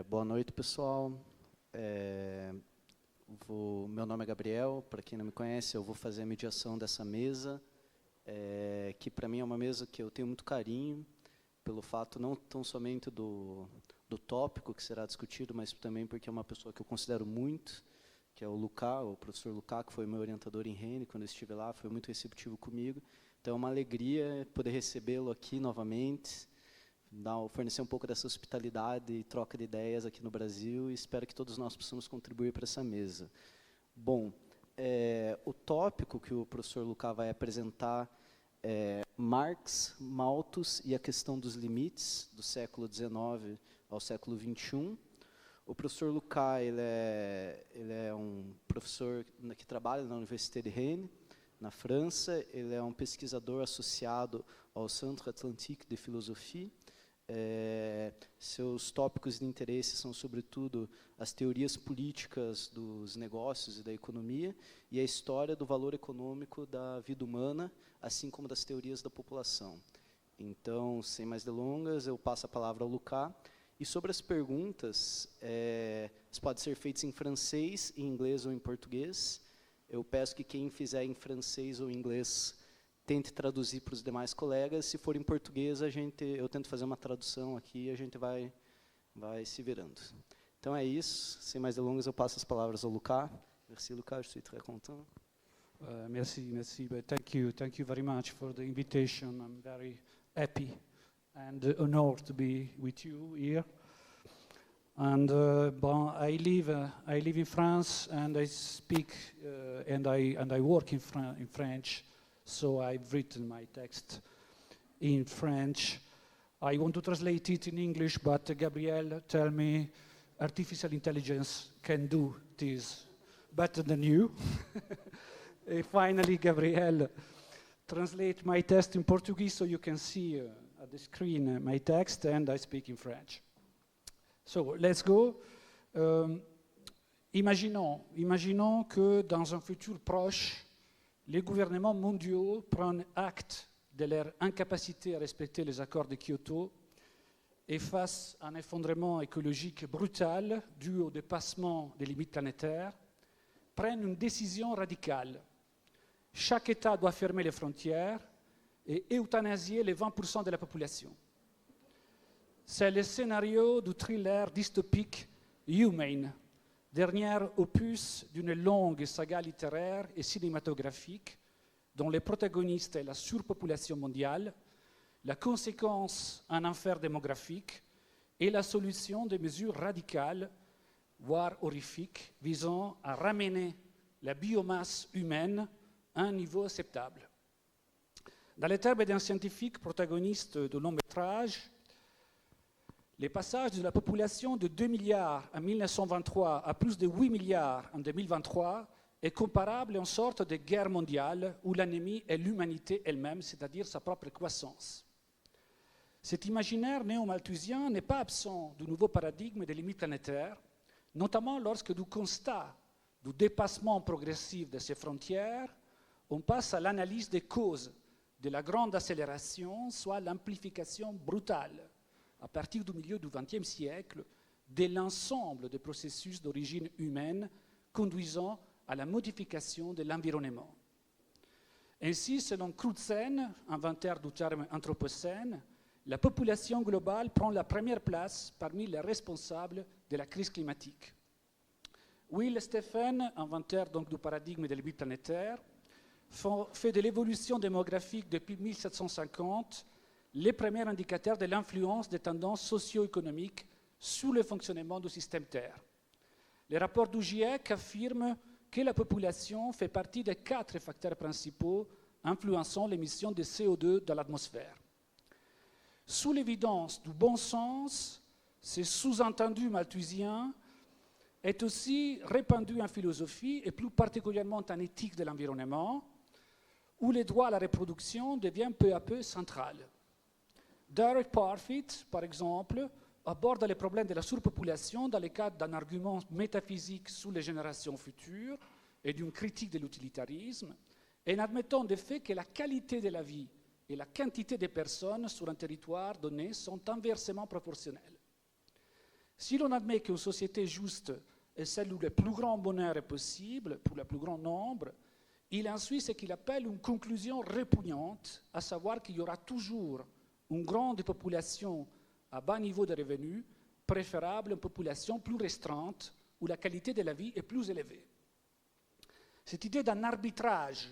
Boa noite, pessoal. Meu nome é Gabriel, para quem não me conhece, eu vou fazer a mediação dessa mesa, que para mim é uma mesa que eu tenho muito carinho, pelo fato não tão somente do tópico que será discutido, mas também porque é uma pessoa que eu considero muito, que é o professor Lucas, que foi meu orientador em Rennes, quando eu estive lá, foi muito receptivo comigo. Então é uma alegria poder recebê-lo aqui novamente, fornecer um pouco dessa hospitalidade e troca de ideias aqui no Brasil, e espero que todos nós possamos contribuir para essa mesa. Bom, o tópico que o professor Lucas vai apresentar é Marx, Malthus e a questão dos limites do século XIX ao século XXI. O professor Lucas ele é um professor que trabalha na Université de Rennes, na França. Ele é um pesquisador associado ao Centre Atlantique de Philosophie. Seus tópicos de interesse são, sobretudo, as teorias políticas dos negócios e da economia e a história do valor econômico da vida humana, assim como das teorias da população. Então, sem mais delongas, eu passo a palavra ao Lucas. E sobre as perguntas, elas podem ser feitas em francês, em inglês ou em português. Eu peço que quem fizer em francês ou em inglês tente traduzir para os demais colegas. Se for em português, eu tento fazer uma tradução aqui e a gente vai se virando. Então é isso. Sem mais delongas, eu passo as palavras ao Lucas. Merci, Lucas. Je suis très content. Merci. But thank you very much for the invitation. I'm very happy and honored to be with you here. And I live in France, and I speak and I work in French. So I've written my text in French. I want to translate it in English, but Gabriel tell me artificial intelligence can do this better than you. Finally, Gabriel translate my text in Portuguese so you can see at the screen my text, and I speak in French. So let's go. Imaginons que dans un futur proche, les gouvernements mondiaux prennent acte de leur incapacité à respecter les accords de Kyoto et face à un effondrement écologique brutal dû au dépassement des limites planétaires, prennent une décision radicale. Chaque État doit fermer les frontières et euthanasier les 20% de la population. C'est le scénario du thriller dystopique Humane, dernier opus d'une longue saga littéraire et cinématographique dont les protagonistes est la surpopulation mondiale, la conséquence un enfer démographique et la solution des mesures radicales, voire horrifiques, visant à ramener la biomasse humaine à un niveau acceptable. Dans les termes d'un scientifique protagoniste de long métrage, les passages de la population de 2 milliards en 1923 à plus de 8 milliards en 2023 est comparable à une sorte de guerre mondiale où l'ennemi est l'humanité elle-même, c'est-à-dire sa propre croissance. Cet imaginaire néo-malthusien n'est pas absent du nouveau paradigme des limites planétaires, notamment lorsque du constat du dépassement progressif de ces frontières, on passe à l'analyse des causes de la grande accélération, soit l'amplification brutale, à partir du milieu du XXe siècle, de l'ensemble des processus d'origine humaine conduisant à la modification de l'environnement. Ainsi, selon Crutzen, inventeur du terme anthropocène, la population globale prend la première place parmi les responsables de la crise climatique. Will Stephen, inventeur donc du paradigme des limites planétaires, fait de l'évolution démographique depuis 1750 les premiers indicateurs de l'influence des tendances socio-économiques sur le fonctionnement du système Terre. Les rapports du GIEC affirment que la population fait partie des 4 facteurs principaux influençant l'émission de CO2 dans l'atmosphère. Sous l'évidence du bon sens, ce sous-entendu malthusien est aussi répandu en philosophie et plus particulièrement en éthique de l'environnement, où le droit à la reproduction devient peu à peu central. Derek Parfit, par exemple, aborde les problèmes de la surpopulation dans le cadre d'un argument métaphysique sur les générations futures et d'une critique de l'utilitarisme, en admettant de fait que la qualité de la vie et la quantité de personnes sur un territoire donné sont inversement proportionnelles. Si l'on admet qu'une société juste est celle où le plus grand bonheur est possible pour le plus grand nombre, il ensuit ce qu'il appelle une conclusion répugnante, à savoir qu'il y aura toujours une grande population à bas niveau de revenus, préférable à une population plus restreinte, où la qualité de la vie est plus élevée. Cette idée d'un arbitrage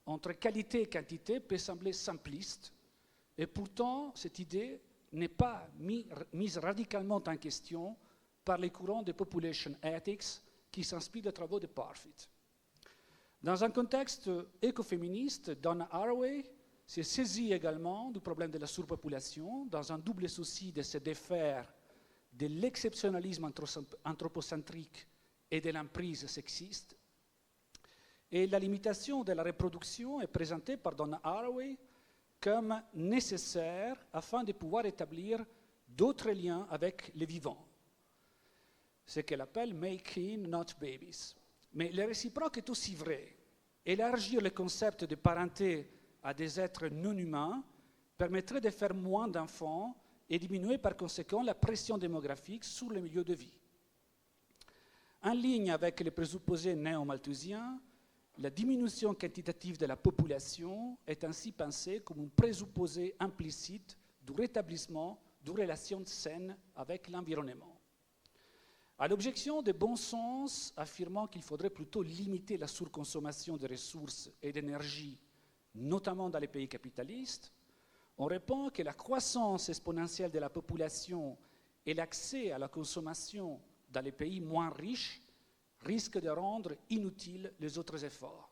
entre qualité et quantité peut sembler simpliste, et pourtant cette idée n'est pas mise radicalement en question par les courants de population ethics qui s'inspirent des travaux de Parfit. Dans un contexte écoféministe, Donna Haraway s'est saisie également du problème de la surpopulation dans un double souci de se défaire de l'exceptionnalisme anthropocentrique et de l'emprise sexiste. Et la limitation de la reproduction est présentée par Donna Haraway comme nécessaire afin de pouvoir établir d'autres liens avec les vivants, ce qu'elle appelle making, not babies. Mais le réciproque est aussi vrai. Élargir le concept de parenté à des êtres non humains permettrait de faire moins d'enfants et diminuer par conséquent la pression démographique sur le milieu de vie. En ligne avec les présupposés néo-malthusiens, la diminution quantitative de la population est ainsi pensée comme un présupposé implicite du rétablissement de relations saines avec l'environnement. À l'objection de bon sens affirmant qu'il faudrait plutôt limiter la surconsommation de ressources et d'énergie, notamment dans les pays capitalistes, on répond que la croissance exponentielle de la population et l'accès à la consommation dans les pays moins riches risquent de rendre inutiles les autres efforts.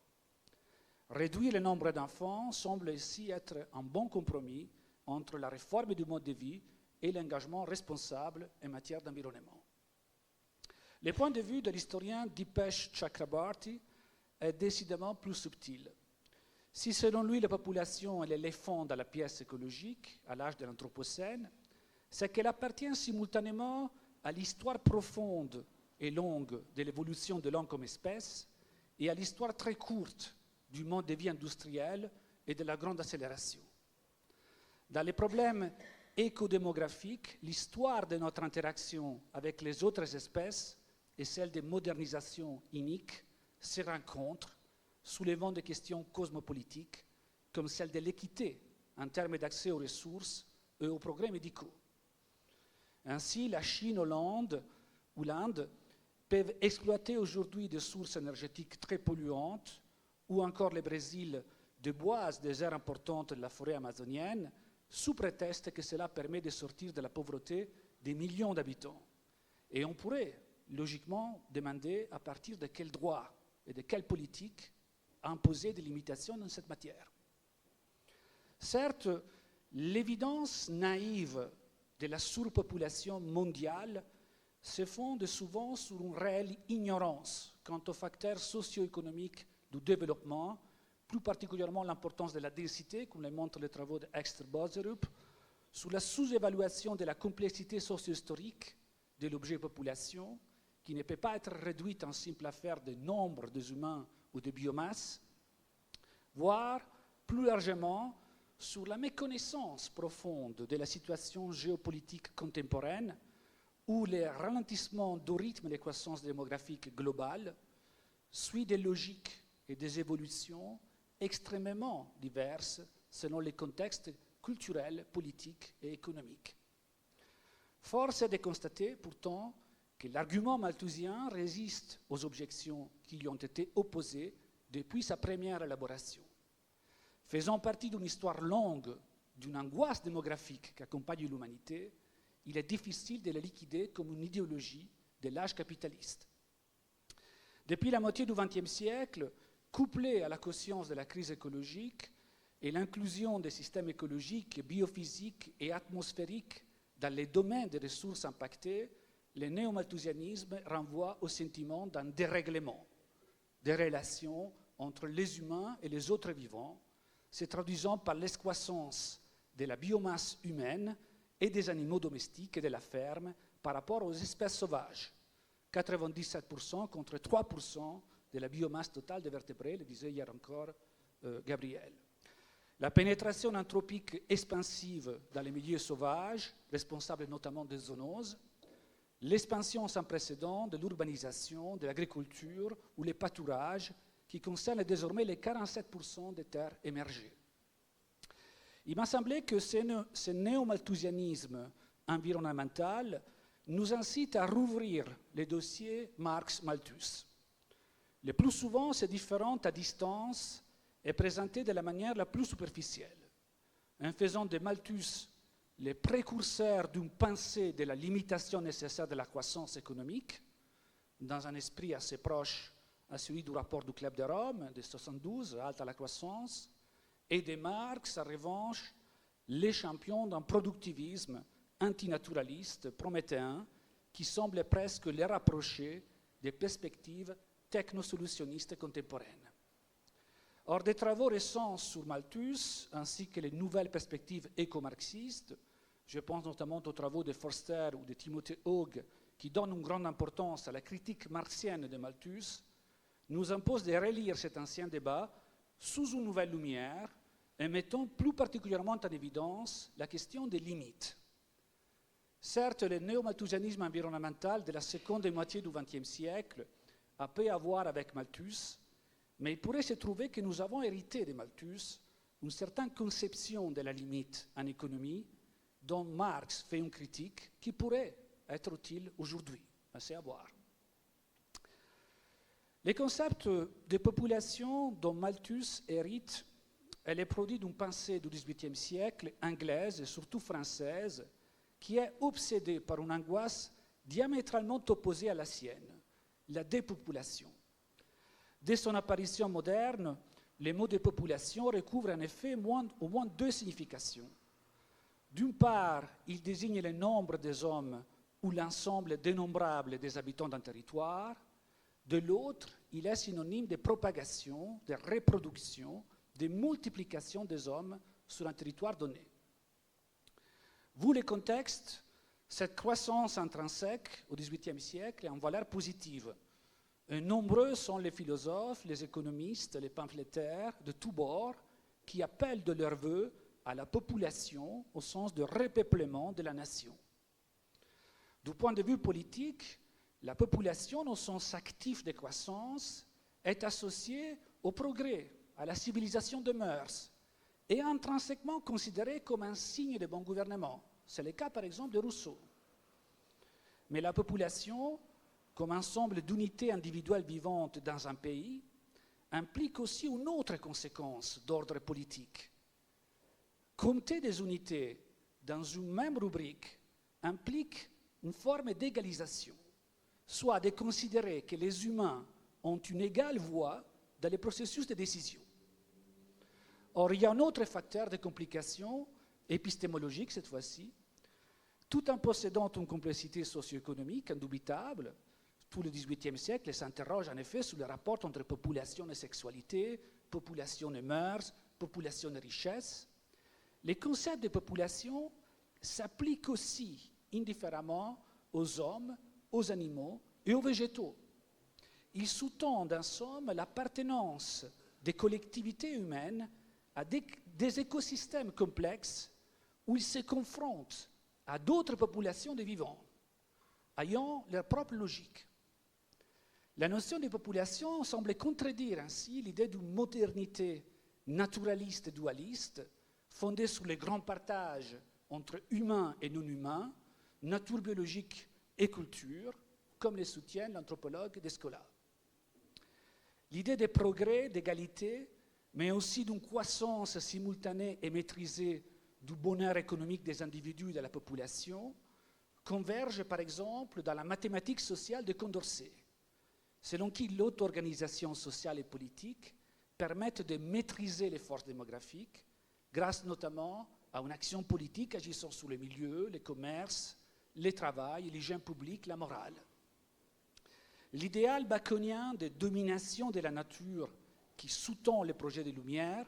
Réduire le nombre d'enfants semble ici être un bon compromis entre la réforme du mode de vie et l'engagement responsable en matière d'environnement. Le point de vue de l'historien Dipesh Chakrabarty est décidément plus subtil. Si selon lui la population est l'éléphant dans la pièce écologique, à l'âge de l'Anthropocène, c'est qu'elle appartient simultanément à l'histoire profonde et longue de l'évolution de l'homme comme espèce et à l'histoire très courte du mode de vie industriel et de la grande accélération. Dans les problèmes écodémographiques, l'histoire de notre interaction avec les autres espèces et celle des modernisations iniques se rencontrent, soulevant des questions cosmopolitiques comme celle de l'équité en termes d'accès aux ressources et aux progrès médicaux. Ainsi, la Chine ou l'Inde peuvent exploiter aujourd'hui des sources énergétiques très polluantes, ou encore le Brésil déboise des aires importantes de la forêt amazonienne, sous prétexte que cela permet de sortir de la pauvreté des millions d'habitants. Et on pourrait logiquement demander à partir de quel droit et de quelle politique imposer des limitations dans cette matière. Certes, l'évidence naïve de la surpopulation mondiale se fonde souvent sur une réelle ignorance quant aux facteurs socio-économiques du développement, plus particulièrement l'importance de la densité, comme le montrent les travaux d'Exter Boserup, sur la sous-évaluation de la complexité socio-historique de l'objet population, qui ne peut pas être réduite en simple affaire de nombre des humains ou de biomasse, voire plus largement sur la méconnaissance profonde de la situation géopolitique contemporaine, où le ralentissement du rythme de croissance démographique globale suit des logiques et des évolutions extrêmement diverses selon les contextes culturels, politiques et économiques. Force est de constater pourtant que l'argument malthusien résiste aux objections qui lui ont été opposées depuis sa première élaboration. Faisant partie d'une histoire longue, d'une angoisse démographique qui accompagne l'humanité, il est difficile de la liquider comme une idéologie de l'âge capitaliste. Depuis la moitié du XXe siècle, couplée à la conscience de la crise écologique et l'inclusion des systèmes écologiques, biophysiques et atmosphériques dans les domaines des ressources impactées, le néo-malthusianisme renvoie au sentiment d'un dérèglement des relations entre les humains et les autres vivants, se traduisant par l'escroissance de la biomasse humaine et des animaux domestiques et de la ferme par rapport aux espèces sauvages. 97% contre 3% de la biomasse totale des vertébrés, le disait hier encore Gabriel. La pénétration anthropique expansive dans les milieux sauvages, responsable notamment des zoonoses, l'expansion sans précédent de l'urbanisation, de l'agriculture ou les pâturages qui concernent désormais les 47% des terres émergées. Il m'a semblé que ce néo-malthusianisme environnemental nous incite à rouvrir les dossiers Marx-Malthus. Le plus souvent, ces différentes à distance est présenté de la manière la plus superficielle, en faisant de Malthus les précurseurs d'une pensée de la limitation nécessaire de la croissance économique, dans un esprit assez proche à celui du rapport du Club de Rome de 1972, halte à la croissance, et de Marx, en revanche, les champions d'un productivisme antinaturaliste prométhéen qui semble presque les rapprocher des perspectives technosolutionnistes contemporaines. Or, des travaux récents sur Malthus, ainsi que les nouvelles perspectives éco-marxistes, je pense notamment aux travaux de Forster ou de Timothy Hoag, qui donnent une grande importance à la critique marxienne de Malthus, nous imposent de relire cet ancien débat sous une nouvelle lumière et mettant plus particulièrement en évidence la question des limites. Certes, le néo-malthusianisme environnemental de la seconde moitié du XXe siècle a peu à voir avec Malthus, mais il pourrait se trouver que nous avons hérité de Malthus une certaine conception de la limite en économie dont Marx fait une critique qui pourrait être utile aujourd'hui. C'est à voir. Les concepts de population dont Malthus hérite est le produit d'une pensée du XVIIIe siècle, anglaise et surtout française, qui est obsédée par une angoisse diamétralement opposée à la sienne, la dépopulation. Dès son apparition moderne, le mot dépopulation recouvre en effet au moins deux significations. D'une part, il désigne le nombre des hommes ou l'ensemble dénombrable des habitants d'un territoire. De l'autre, il est synonyme de propagation, de reproduction, de multiplication des hommes sur un territoire donné. Vu le contexte, cette croissance intrinsèque au XVIIIe siècle est en valeur positive. Et nombreux sont les philosophes, les économistes, les pamphlétaires de tous bords qui appellent de leur vœu à la population au sens de repeuplement de la nation. Du point de vue politique, la population au sens actif de croissance est associée au progrès, à la civilisation de mœurs, et intrinsèquement considérée comme un signe de bon gouvernement. C'est le cas par exemple de Rousseau. Mais la population, comme ensemble d'unités individuelles vivantes dans un pays, implique aussi une autre conséquence d'ordre politique. Compter des unités dans une même rubrique implique une forme d'égalisation, soit de considérer que les humains ont une égale voix dans les processus de décision. Or, il y a un autre facteur de complication, épistémologique cette fois-ci. Tout en possédant une complexité socio-économique indubitable, tout le XVIIIe siècle s'interroge en effet sur le rapport entre population et sexualité, population et mœurs, population et richesse. Les concepts de population s'appliquent aussi indifféremment aux hommes, aux animaux et aux végétaux. Ils sous-tendent en somme l'appartenance des collectivités humaines à des écosystèmes complexes où ils se confrontent à d'autres populations de vivants, ayant leur propre logique. La notion de population semble contredire ainsi l'idée d'une modernité naturaliste et dualiste, fondée sur les grands partages entre humains et non-humains, nature biologique et culture, comme le soutient l'anthropologue Descola. L'idée de progrès, d'égalité, mais aussi d'une croissance simultanée et maîtrisée du bonheur économique des individus et de la population, converge par exemple dans la mathématique sociale de Condorcet, selon qui l'auto-organisation sociale et politique permettent de maîtriser les forces démographiques, grâce notamment à une action politique agissant sur les milieux, les commerces, le travail, l'hygiène publique, la morale. L'idéal baconien de domination de la nature qui sous-tend le projet des Lumières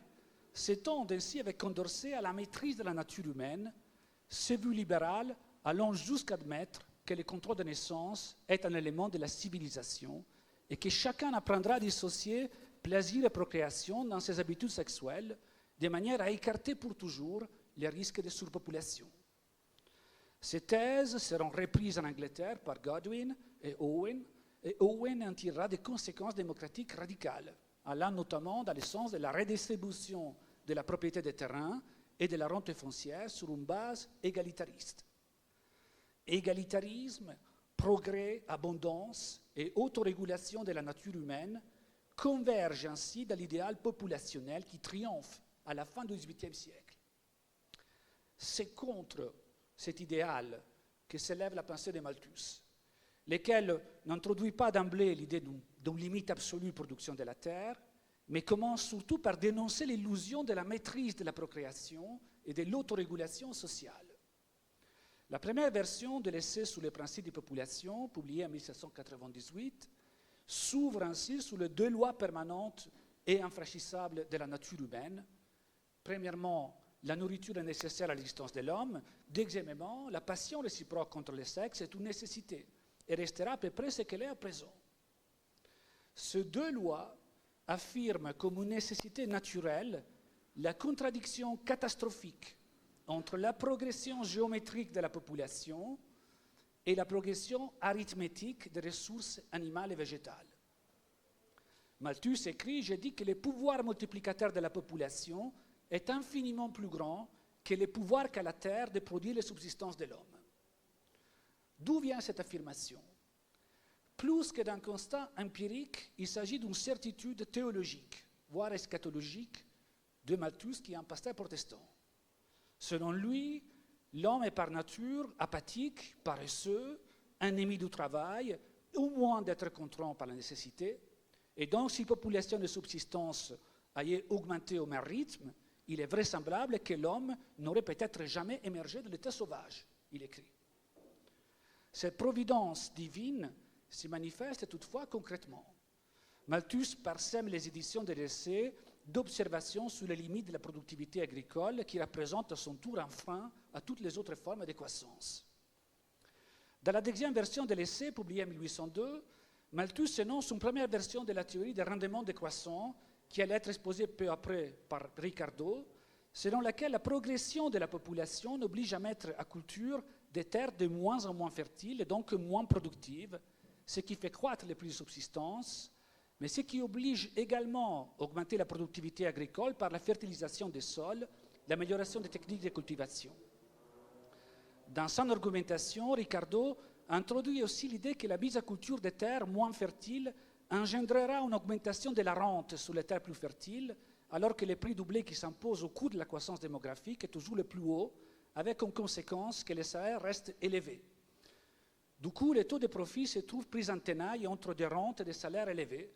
s'étend ainsi avec Condorcet à la maîtrise de la nature humaine, ce vues libéral allant jusqu'à admettre que le contrôle de naissance est un élément de la civilisation et que chacun apprendra à dissocier plaisir et procréation dans ses habitudes sexuelles de manière à écarter pour toujours les risques de surpopulation. Ces thèses seront reprises en Angleterre par Godwin et Owen en tirera des conséquences démocratiques radicales, allant notamment dans le sens de la redistribution de la propriété des terrains et de la rente foncière sur une base égalitariste. Égalitarisme, progrès, abondance et autorégulation de la nature humaine convergent ainsi dans l'idéal populationnel qui triomphe à la fin du XVIIIe siècle. C'est contre cet idéal que s'élève la pensée de Malthus, lequel n'introduit pas d'emblée l'idée d'une limite absolue de production de la terre, mais commence surtout par dénoncer l'illusion de la maîtrise de la procréation et de l'autorégulation sociale. La première version de l'essai sur les principes de population, publiée en 1798, s'ouvre ainsi sur les deux lois permanentes et infranchissables de la nature humaine. Premièrement, la nourriture est nécessaire à l'existence de l'homme. Deuxièmement, la passion réciproque contre les sexes est une nécessité et restera à peu près ce qu'elle est à présent. Ces deux lois affirment comme une nécessité naturelle la contradiction catastrophique entre la progression géométrique de la population et la progression arithmétique des ressources animales et végétales. Malthus écrit « Je dis que le pouvoir multiplicateur de la population est infiniment plus grand que le pouvoir qu'a la terre de produire les subsistances de l'homme. » D'où vient cette affirmation? Plus que d'un constat empirique, il s'agit d'une certitude théologique, voire eschatologique, de Malthus qui est un pasteur protestant. Selon lui, l'homme est par nature apathique, paresseux, ennemi du travail, au moins d'être contraint par la nécessité. Et donc, si la population de subsistance avait augmenté au même rythme, il est vraisemblable que l'homme n'aurait peut-être jamais émergé de l'état sauvage, il écrit. Cette providence divine se manifeste toutefois concrètement. Malthus parsème les éditions de l'essai d'observations sur les limites de la productivité agricole qui représentent à son tour un frein à toutes les autres formes de croissance. Dans la deuxième version de l'essai, publiée en 1802, Malthus énonce une première version de la théorie des rendements décroissants qui allait être exposée peu après par Ricardo, selon laquelle la progression de la population n'oblige à mettre à culture des terres de moins en moins fertiles et donc moins productives, ce qui fait croître les prix de subsistance, mais ce qui oblige également à augmenter la productivité agricole par la fertilisation des sols, l'amélioration des techniques de cultivation. Dans son argumentation, Ricardo introduit aussi l'idée que la mise à culture des terres moins fertiles engendrera une augmentation de la rente sur les terres plus fertiles, alors que le prix doublé qui s'impose au cours de la croissance démographique est toujours le plus haut, avec en conséquence que les salaires restent élevés. Du coup, les taux de profit se trouvent pris en tenaille entre des rentes et des salaires élevés,